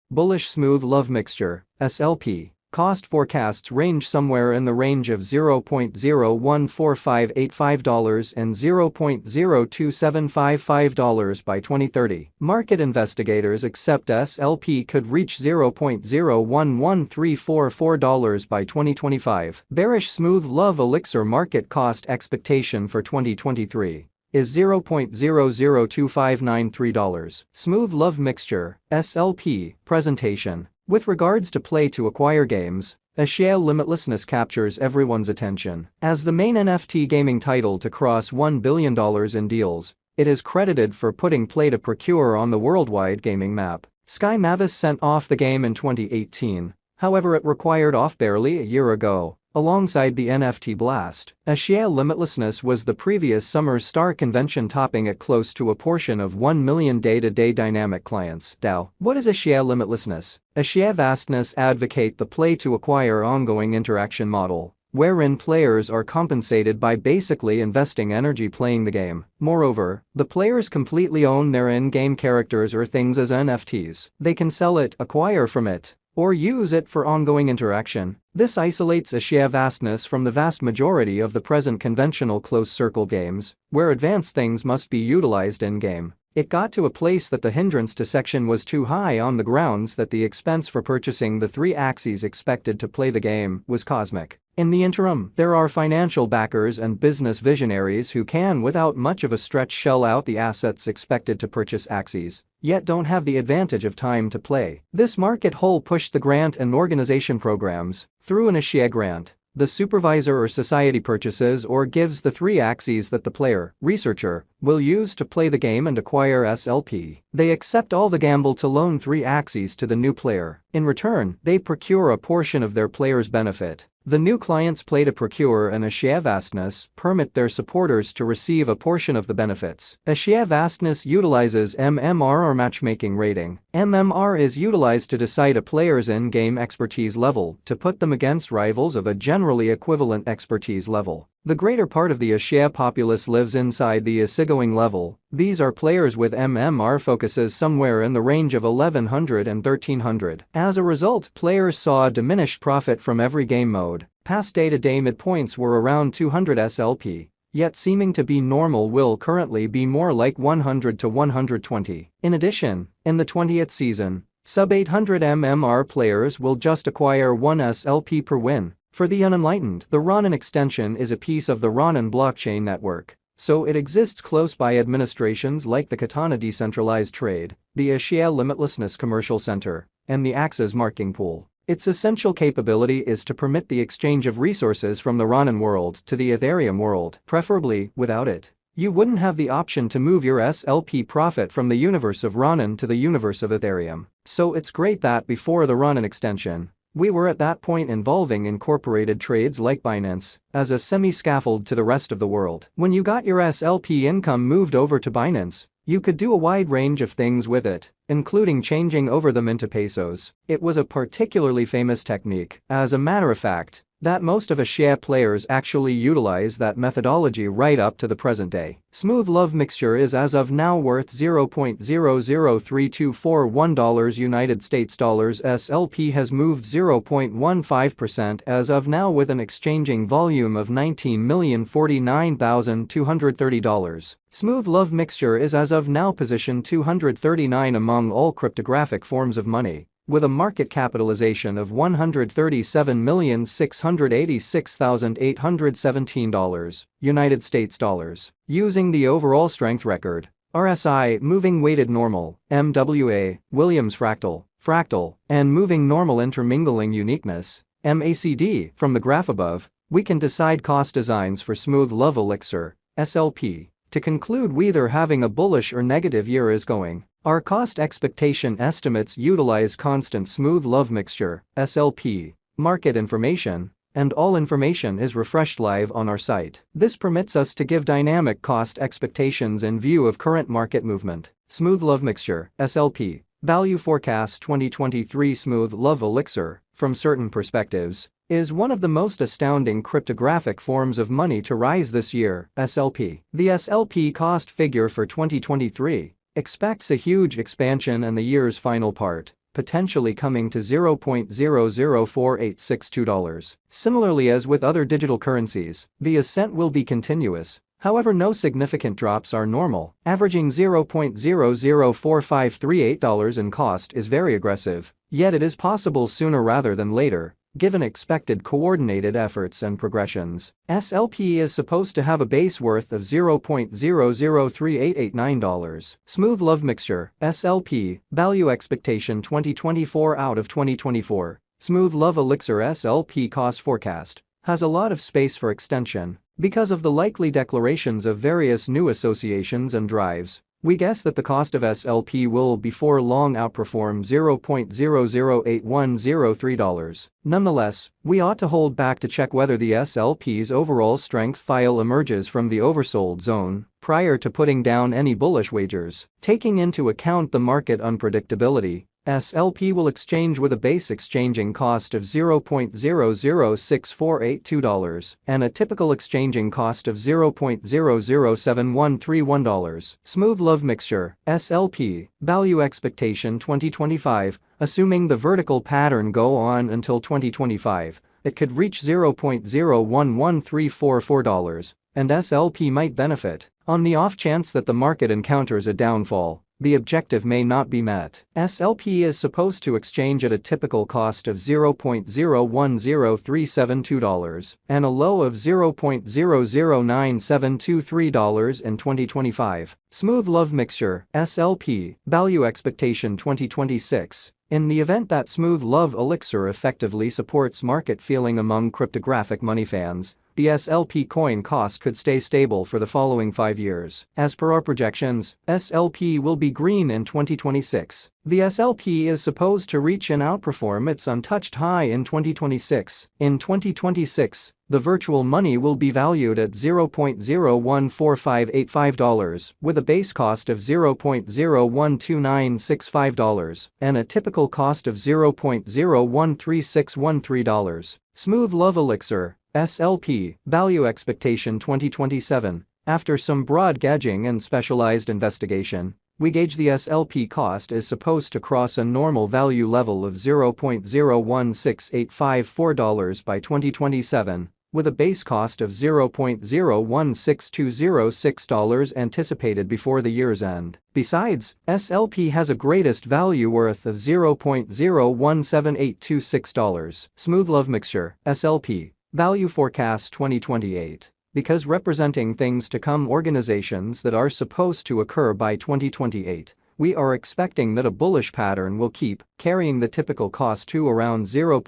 Bullish smooth love mixture, SLP. Cost forecasts range somewhere in the range of $0.014585 and $0.027555 by 2030. Market investigators accept SLP could reach $0.011344 by 2025. Bearish smooth love elixir market cost expectation for 2023 is $0.002593. Smooth love mixture, SLP, presentation. With regards to play to acquire games, Axie Limitlessness captures everyone's attention. As the main NFT gaming title to cross $1 billion in deals, it is credited for putting play to procure on the worldwide gaming map. Sky Mavis sent off the game in 2018, however it required off barely a year ago. Alongside the NFT blast, Axie Limitlessness was the previous summer's star convention, topping it close to a portion of 1 million day-to-day dynamic clients. DAO. What is Axie Limitlessness? Axie Vastness advocate the play-to-acquire ongoing interaction model, wherein players are compensated by basically investing energy playing the game. Moreover, the players completely own their in-game characters or things as NFTs. They can sell it, acquire from it, or use it for ongoing interaction. This isolates Axie Vastness from the vast majority of the present conventional close-circle games, where advanced things must be utilized in-game. It got to a place that the hindrance to section was too high on the grounds that the expense for purchasing the 3 axies expected to play the game was cosmic. In the interim, there are financial backers and business visionaries who can without much of a stretch shell out the assets expected to purchase axies, yet don't have the advantage of time to play. This market hole pushed the grant and organization programs. Through an Axie grant, the supervisor or society purchases or gives the 3 axies that the player, researcher, will use to play the game and acquire SLP. They accept all the gamble to loan 3 axies to the new player. In return, they procure a portion of their player's benefit. The new clients play to procure and Axie Vastness permit their supporters to receive a portion of the benefits. Axie Vastness utilizes MMR or matchmaking rating. MMR is utilized to decide a player's in-game expertise level to put them against rivals of a generally equivalent expertise level. The greater part of the Axie populace lives inside the easygoing level. These are players with MMR focuses somewhere in the range of 1100 and 1300. As a result, players saw a diminished profit from every game mode. Past day-to-day midpoints were around 200 SLP, yet seeming to be normal will currently be more like 100 to 120. In addition, in the 20th season, sub 800 MMR players will just acquire 1 SLP per win. For the unenlightened, the Ronin extension is a piece of the Ronin blockchain network, so it exists close by administrations like the Katana Decentralized Trade, the Axie Limitlessness Commercial Center, and the Axes Marking Pool. Its essential capability is to permit the exchange of resources from the Ronin world to the Ethereum world. Preferably, without it, you wouldn't have the option to move your SLP profit from the universe of Ronin to the universe of Ethereum. So it's great that before the Ronin extension, we were at that point involving incorporated trades like Binance as a semi-scaffold to the rest of the world. When you got your SLP income moved over to Binance, you could do a wide range of things with it, including changing over them into pesos. It was a particularly famous technique, as a matter of fact, that most of Axie players actually utilize that methodology right up to the present day. Smooth love mixture is as of now worth $0.003241 United States dollars. SLP has moved 0.15% as of now with an exchanging volume of $19,049,230. Smooth love mixture is as of now position 239 among all cryptographic forms of money, with a market capitalization of $137,686,817 United States dollars. Using the overall strength record, RSI moving weighted normal, MWA, Williams fractal, and moving normal intermingling uniqueness, MACD, from the graph above, we can decide cost designs for smooth love elixir, SLP. To conclude, whether having a bullish or negative year is going. Our cost expectation estimates utilize constant smooth love mixture, SLP, market information, and all information is refreshed live on our site. This permits us to give dynamic cost expectations in view of current market movement. Smooth love mixture, SLP, value forecast 2023. Smooth love elixir, from certain perspectives, is one of the most astounding cryptographic forms of money to rise this year. SLP. The SLP cost figure for 2023 expects a huge expansion in the year's final part, potentially coming to $0.004862. Similarly as with other digital currencies, the ascent will be continuous. However, no significant drops are normal. Averaging $0.004538 in cost is very aggressive, yet it is possible sooner rather than later, given expected coordinated efforts and progressions. SLP is supposed to have a base worth of $0.003889. Smooth Love Mixture, SLP, Value Expectation 2024 out of 2024. Smooth Love Elixir SLP Cost Forecast has a lot of space for extension. Because of the likely declarations of various new associations and drives, we guess that the cost of SLP will before long outperform $0.008103. Nonetheless, we ought to hold back to check whether the SLP's overall strength file emerges from the oversold zone prior to putting down any bullish wagers. Taking into account the market unpredictability, SLP will exchange with a base exchanging cost of $0.006482 and a typical exchanging cost of $0.007131. Smooth Love Mixture, SLP, Value Expectation 2025, assuming the vertical pattern go on until 2025, it could reach $0.011344, and SLP might benefit. On the off chance that the market encounters a downfall, the objective may not be met. SLP is supposed to exchange at a typical cost of $0.010372 and a low of $0.009723 in 2025. Smooth Love Mixture, SLP, Value Expectation 2026. In the event that Smooth Love Elixir effectively supports market feeling among cryptographic money fans, the SLP coin cost could stay stable for the following 5 years. As per our projections, SLP will be green in 2026. The SLP is supposed to reach and outperform its untouched high in 2026. In 2026, the virtual money will be valued at $0.014585 with a base cost of $0.012965 and a typical cost of $0.013613. Smooth Love Elixir, SLP, Value Expectation 2027. After some broad gauging and specialized investigation, we gauge the SLP cost is supposed to cross a normal value level of $0.016854 by 2027, with a base cost of $0.016206 anticipated before the year's end. Besides, SLP has a greatest value worth of $0.017826. Smooth Love Mixture, SLP, Value Forecast 2028. Because representing things to come, organizations that are supposed to occur by 2028, we are expecting that a bullish pattern will keep carrying the typical cost to around 0.